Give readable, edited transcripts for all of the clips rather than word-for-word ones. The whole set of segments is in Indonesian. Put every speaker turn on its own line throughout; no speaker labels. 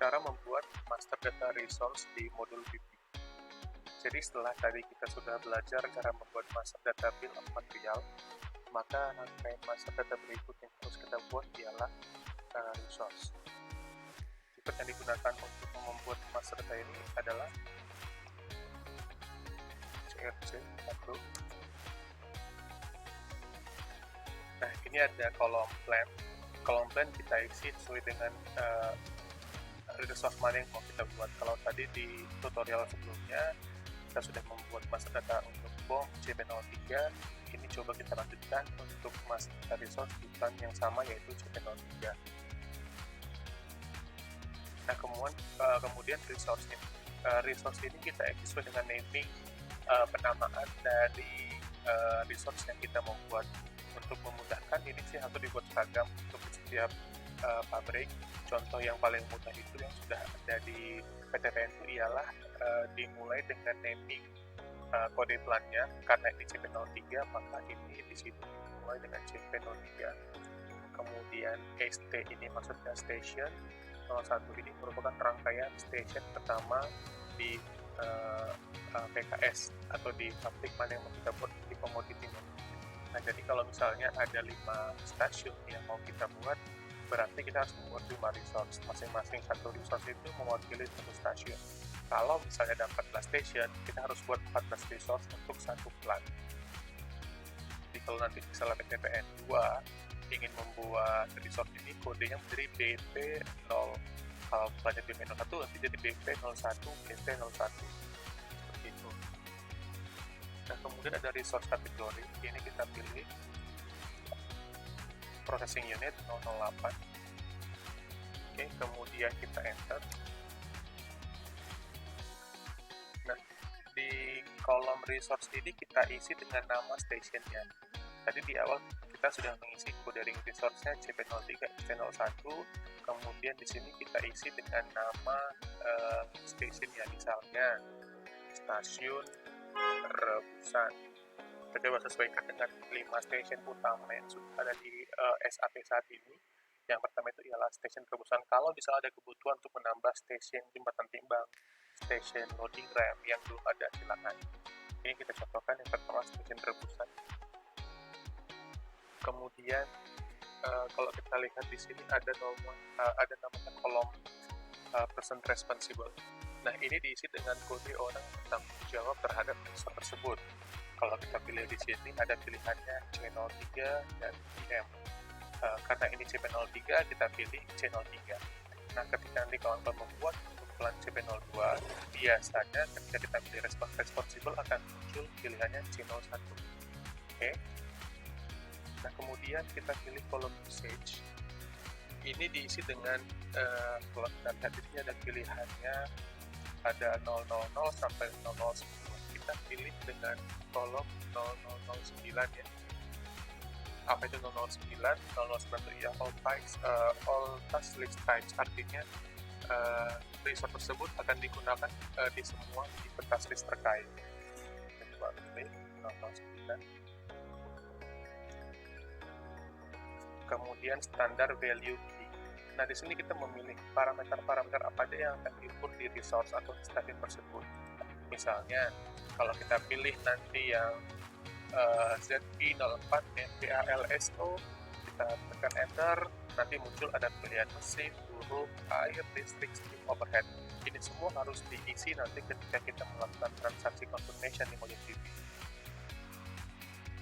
cara membuat master data resource di modul BP. Jadi setelah tadi kita sudah belajar cara membuat master data bill of material, maka rangkaian master data berikut yang harus kita buat ialah resource. Tipe yang digunakan untuk membuat master data ini adalah CRC 1. Nah, ini ada kolom plan. Kolom plan kita isi sesuai dengan resource mana yang mau kita buat. Kalau tadi di tutorial sebelumnya kita sudah membuat master data untuk BOM CP03, ini coba kita lanjutkan untuk master data resource di plan yang sama, yaitu CP03. Nah, kemudian resource ini kita isi sesuai dengan naming, penamaan dari resource yang kita mau buat. Untuk memudahkan, ini sih harus dibuat seragam untuk setiap pabrik. Contoh yang paling mudah itu yang sudah ada di PTPN itu ialah dimulai dengan naming kode plannya. Karena ini CP03, maka ini di sini dimulai dengan CP03. Kemudian ST ini maksudnya station 01, ini merupakan rangkaian station pertama di PKS atau di pabrik mana yang mau kita buat di komoditinya. Nah, jadi kalau misalnya ada 5 stasiun yang mau kita buat, berarti kita harus membuat 5 resource. Masing-masing satu resource itu mewakili satu stasiun. Kalau misalnya ada 14 station, kita harus buat 14 resource untuk satu plan. Jadi kalau nanti misalnya PTPN 2 ingin membuat resource ini, kodenya menjadi BP0. Kalau plannya BP01, nanti jadi BP01, BP01. Seperti itu. Nah, kemudian ada resource kategori. Ini kita pilih processing unit 008. Oke, kemudian kita enter. Nah, di kolom resource ini kita isi dengan nama stationnya. Tadi di awal kita sudah mengisi codering resource-nya CP03, CP01. Kemudian di sini kita isi dengan nama stationnya, misalnya stasiun rebusan. Kita coba sesuaikan dengan 5 stasiun utama yang sudah ada di SAP saat ini. Yang pertama itu ialah stasiun rebusan. Kalau misalnya ada kebutuhan untuk menambah stasiun jembatan timbang, stasiun loading rem yang belum ada, silakan. Ini kita contohkan yang pertama stasiun rebusan. Kemudian kalau kita lihat di sini ada namanya kolom person responsible. Nah, ini diisi dengan kode orang bertanggung jawab terhadap resource tersebut. Kalau kita pilih di sini, ada pilihannya C03 dan IM. Karena ini CP03, kita pilih C03. Nah, ketika nanti kawan-kawan membuat untuk plan CP02, biasanya ketika kita pilih responsible akan muncul pilihannya C01. Oke. Nah, kemudian kita pilih kolom usage. Ini diisi dengan kalau kita lihat di sini ada pilihannya, ada 000 sampai 009. Kita pilih dengan kolom 009 ya. Apa itu 009? 009 itu ya all task list types, artinya resource tersebut akan digunakan di semua tipe task list terkait. Kita coba pilih 009. Kemudian standar value key. Nah, di sini kita memilih parameter-parameter apa aja yang akan diukur di resource atau stasiun tersebut. Misalnya, kalau kita pilih nanti yang ZI04 MPALSO, kita tekan enter, nanti muncul ada pilihan mesin, buruh, air, listrik, steam, overhead. Ini semua harus diisi nanti ketika kita melakukan transaksi confirmation di modul BP.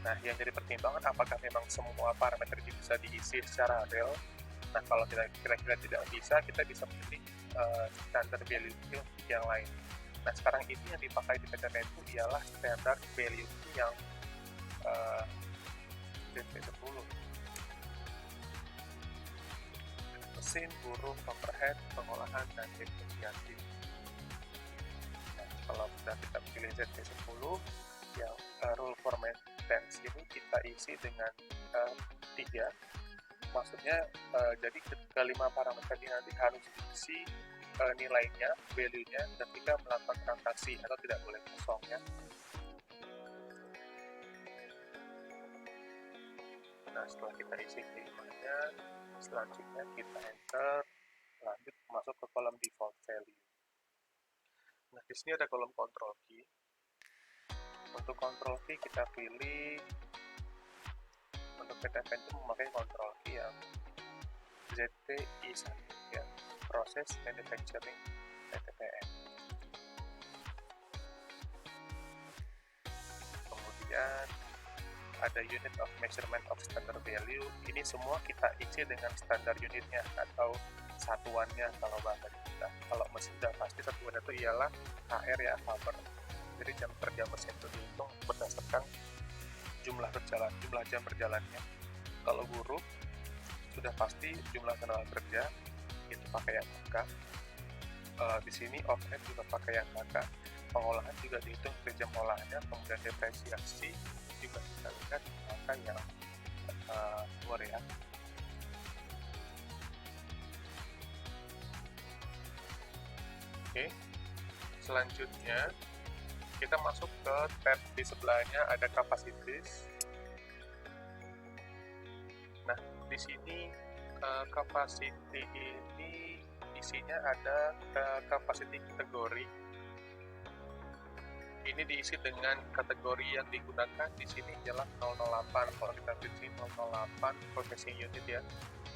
Nah, yang jadi pertimbangan apakah memang semua parameter ini bisa diisi secara real. Nah, kalau kita kira-kira tidak bisa, kita bisa memilih standar value key yang lain. Nah, sekarang ini yang dipakai di PTPN itu ialah standar value key yang BP10. Mesin, buruh, overhead, pengolahan, dan depresiasi. Nah, kalau sudah kita pilih ZP10, yang rule for maintenance ini kita isi dengan 3. Maksudnya, jadi kelima parameter ini nanti harus diisi nilainya, value-nya, ketika melakukan transaksi, atau tidak boleh kosong ya. Nah, setelah kita isi kelimanya, selanjutnya kita enter, lanjut masuk ke kolom div. di sini ada kolom control key. Untuk control key kita pilih, untuk PTPN itu memakai control key yang ZTI1 ya, Process Manufacturing PTPN. Kemudian ada unit of measurement of standard value. Ini semua kita isi dengan standar unitnya atau satuannya kalau bahasa kita. Kalau mesin sudah pasti satuannya itu ialah HR ya, hour. Jadi jam kerja mesin itu dihitung berdasarkan jumlah jam berjalannya. Kalau buruh sudah pasti jumlah tenaga kerja itu pakai yang angka. Di sini overhead juga pakai yang angka. Pengolahan juga dihitung per jam olahannya, kemudian depresiasi juga kita lihat angka yang luar ya. Oke, selanjutnya kita masuk ke tab di sebelahnya, ada capacities. Nah, di sini capacity ini isinya ada capacity kategori. Ini diisi dengan kategori yang digunakan di sini ialah 008. Kalau kita pilih 008 processing unit ya,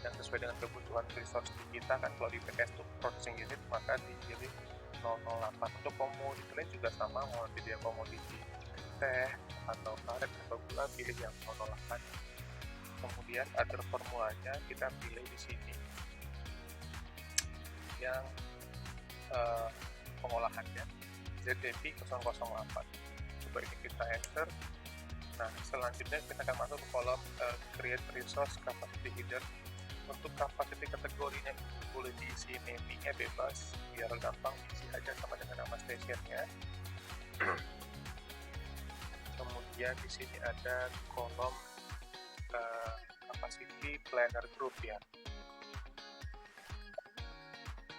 yang sesuai dengan kebutuhan resource kita kan. Kalau di PKS itu processing unit, maka dipilih 008. Untuk komoditi lain juga sama, mau dia komoditi teh atau karet atau gula, pilih yang 008. Kemudian other formulanya kita pilih di sini yang pengolahannya ZDP 008. Coba ini kita enter. Nah, selanjutnya kita akan masuk ke kolom create resource capacity header. Untuk capacity kategorinya itu boleh diisi naming-nya bebas, biar gampang isi aja sama dengan nama stationnya. Kemudian di sini ada kolom capacity planner group ya.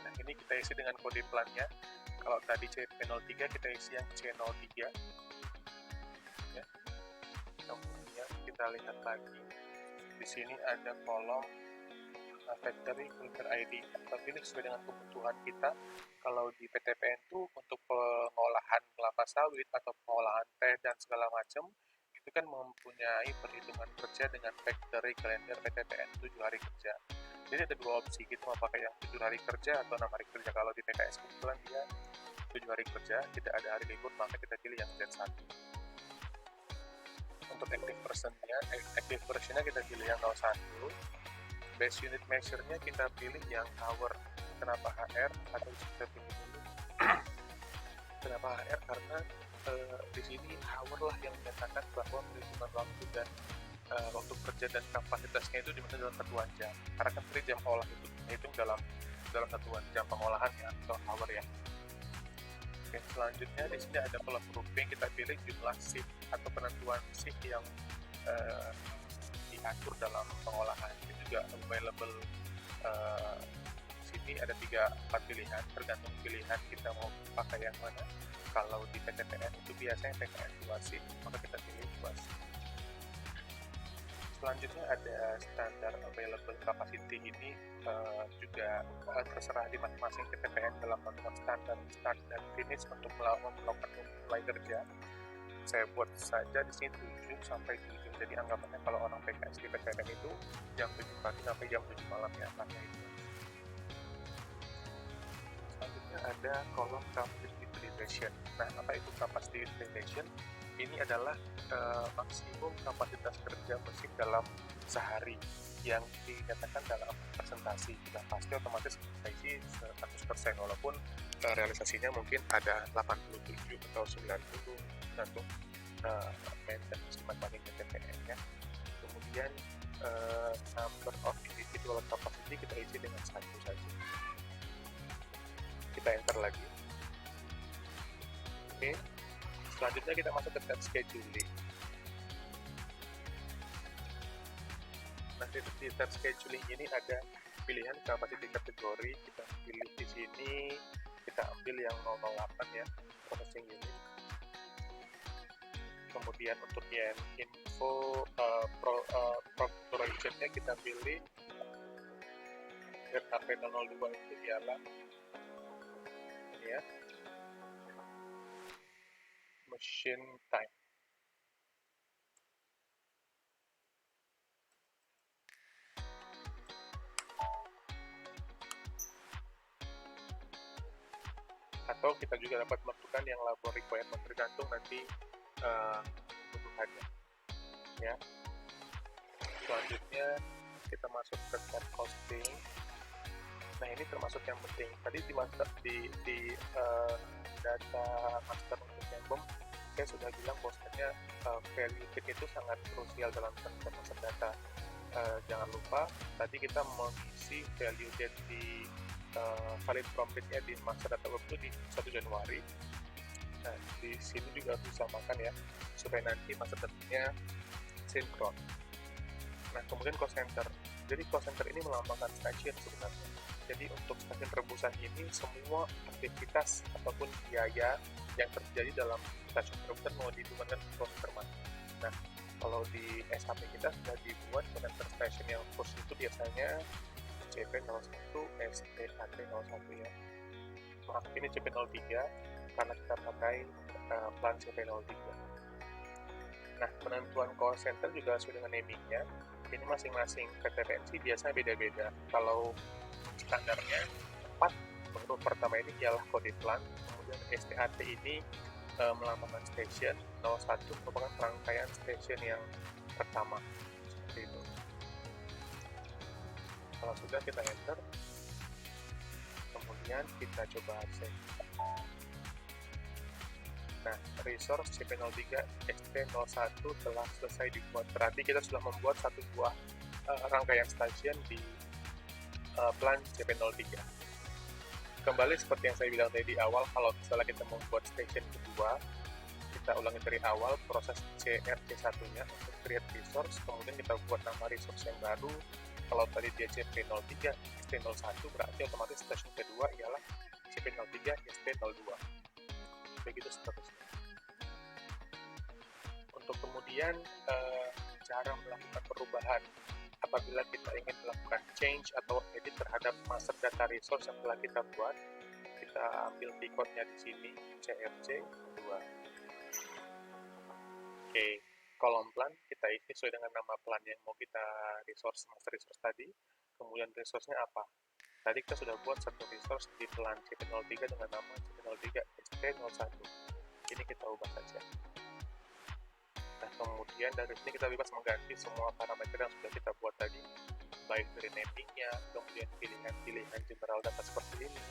Nah, ini kita isi dengan kode plannya. Kalau tadi CP03 kita isi yang C03 ya. Kemudian kita lihat lagi di sini ada kolom factory cleaner ID. Kita pilih sesuai dengan kebutuhan kita. Kalau di PTPN itu untuk pengolahan kelapa sawit atau pengolahan teh dan segala macam, itu kan mempunyai perhitungan kerja dengan factory calendar PTPN 7 hari kerja. Jadi ada dua opsi, kita mau pakai yang 7 hari kerja atau 6 hari kerja. Kalau di PKS kebetulan dia 7 hari kerja, tidak ada hari libur, maka kita pilih yang Z1. Untuk active versionnya kita pilih yang 01. Base unit measure-nya kita pilih yang hour. Kenapa HR? Atau kita pilih dulu. Kenapa HR? Karena di sini hour lah yang menyatakan bahwa perhitungan waktu dan waktu kerja dan kapasitasnya itu dimana dalam satuan jam. Karena kan tadi jam olah itu dihitung dalam satuan jam pengolahan ya, atau hour ya. Oke, selanjutnya di sini ada kolom grouping, kita pilih jumlah shift atau penentuan shift yang diatur dalam pengolahan. Itu juga available. Sini ada 3-4 pilihan, tergantung pilihan kita mau pakai yang mana. Kalau di PTPN itu biasanya PTPN 2 shift, maka kita pilih 2 shift. Selanjutnya ada standar available capacity. Ini juga terserah di masing-masing PTPN dalam menentukan standar start dan finish untuk melakukan mulai kerja. Saya buat saja di sini 7 sampai 7. Jadi anggapannya kalau orang PKS di PTPN itu jam 7 pagi sampai jam 7 malam ya, karena itu. Selanjutnya ada kolom capacity utilization. Nah, apa itu capacity utilization? Ini adalah maksimum kapasitas kerja mesin dalam sehari yang dinyatakan dalam presentasi. Sudah pasti otomatis kita isi 100%, walaupun realisasinya mungkin ada 87 atau 90 tergantung maintenance dibanding PTPN ya. Kemudian number of individual capacity kita isi dengan 1 saja. Kita enter lagi. Oke. Selanjutnya kita masuk ke tab scheduling. Nah, di tab scheduling ini ada pilihan capacity kategori. Kita pilih di sini, kita ambil yang 008 ya, processing unit. Kemudian untuk yang info procurationnya kita pilih RKP 002 itu ialah ini ya. machine time. Atau kita juga dapat menentukan yang labor requirement tergantung nanti kebutuhannya. Ya. Selanjutnya kita masuk ke tab costing. Nah, ini termasuk yang penting. Tadi di data master untuk Jambom, saya sudah bilang bahwasanya value date itu sangat krusial dalam master data. Jangan lupa tadi kita mengisi value date di valid from date-nya di master data web itu di 1 Januari. Nah, di sini juga bisa makan ya, supaya nanti master datanya sinkron. Nah, kemudian cost center. Jadi cost center ini melambangkan stasiun sebenarnya. Jadi untuk stasiun rebusan ini semua aktivitas ataupun biaya yang terjadi dalam stasiun rebusan mau dihubungkan ke cost center mana. Nah, kalau di SAP kita sudah dibuat cost center station yang khusus itu biasanya CP01, STAT01 ya. Maaf, ini CP03 karena kita pakai plan CP03. Nah, penentuan cost center juga sesuai dengan naming-nya. Ini masing-masing PTPNC biasanya beda-beda. Kalau standarnya 4, huruf pertama ini ialah kode plan, kemudian STAT ini melambangkan station, 01 merupakan rangkaian station yang pertama. Seperti itu. Kalau sudah, kita enter, kemudian kita coba save. Nah, resource CP03 ST01 telah selesai dibuat. Berarti kita sudah membuat satu buah rangkaian stasiun di plan CP03. Kembali seperti yang saya bilang tadi di awal, kalau misalnya kita membuat stasiun kedua, kita ulangi dari awal proses CRC1-nya untuk create resource, kemudian kita buat nama resource yang baru. Kalau tadi dia CP03 ST01, berarti otomatis stasiun kedua ialah CP03 ST02. Begitu seterusnya. Untuk kemudian cara melakukan perubahan apabila kita ingin melakukan change atau edit terhadap master data resource yang telah kita buat, kita ambil decode-nya di sini, CRC2. Oke, kolom plan kita isi sesuai dengan nama plan yang mau kita master resource tadi. Kemudian resource-nya apa? Tadi kita sudah buat satu resource di plan CP03 dengan nama CP03 ST01. Ini kita ubah saja. Nah, kemudian dari sini kita bebas mengganti semua parameter yang sudah kita buat tadi, baik dari naming-nya, kemudian pilihan general data seperti ini,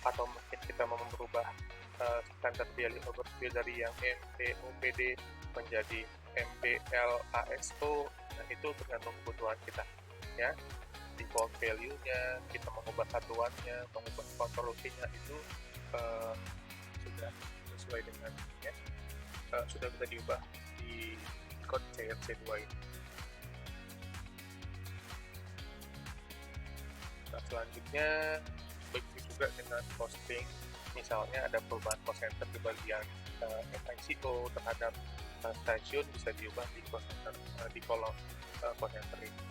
atau mungkin kita mau merubah standard value overview dari yang MPOPD menjadi MBLASO. Nah, itu tergantung kebutuhan kita, ya. Default value-nya, kita mengubah satuannya, mengubah konvolusinya itu sudah sesuai dengan ya, sudah bisa diubah di code CRC2 ini. Nah, selanjutnya begitu juga dengan costing. Misalnya ada perubahan cost center di bagian FICO terhadap stasiun, bisa diubah di cost center, di kolom cost center ini.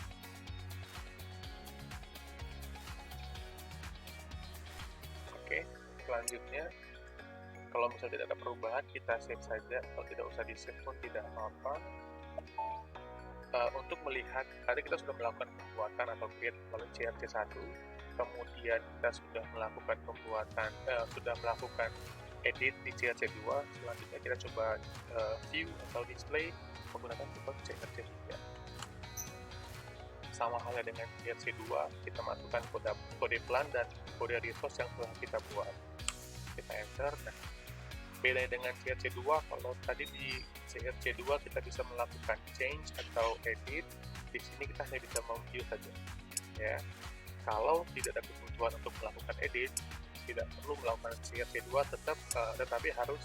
Oke, selanjutnya kalau misalnya tidak ada perubahan, kita save saja. Kalau tidak usah di-save pun tidak apa-apa. Untuk melihat, tadi kita sudah melakukan pembuatan atau create melalui CRC1, kemudian kita sudah melakukan pembuatan, sudah melakukan edit di CRC2, selanjutnya kita coba view atau display menggunakan keyboard CRC3. Sama halnya dengan CRC2, kita masukkan kode plan dan kode resource yang telah kita buat. Kita enter. Nah, beda dengan CRC2, kalau tadi di CRC2 kita bisa melakukan change atau edit, di sini kita hanya bisa memview saja. Ya, kalau tidak ada kebutuhan untuk melakukan edit, tidak perlu melakukan CRC2, tetapi harus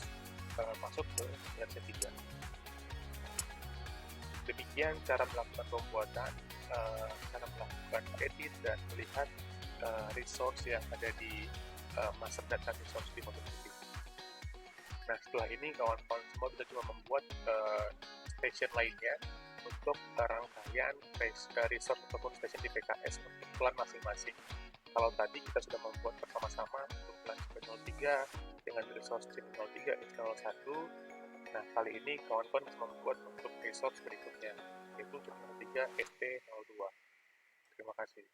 masuk ke CRC3. Demikian cara melakukan pembuatan, cara melakukan edit dan melihat resource yang ada di master data resource di MongoDB. Nah, setelah ini kawan-kawan semua bisa coba membuat station lainnya untuk rangkaian resource ataupun station di PKS untuk plan masing-masing. Kalau tadi kita sudah membuat bersama-sama untuk plan CP03 dengan resource CP03 ST01, Nah, kali ini kawan-kawan membuat untuk resource berikutnya, yaitu untuk ketiga SP02. Terima kasih.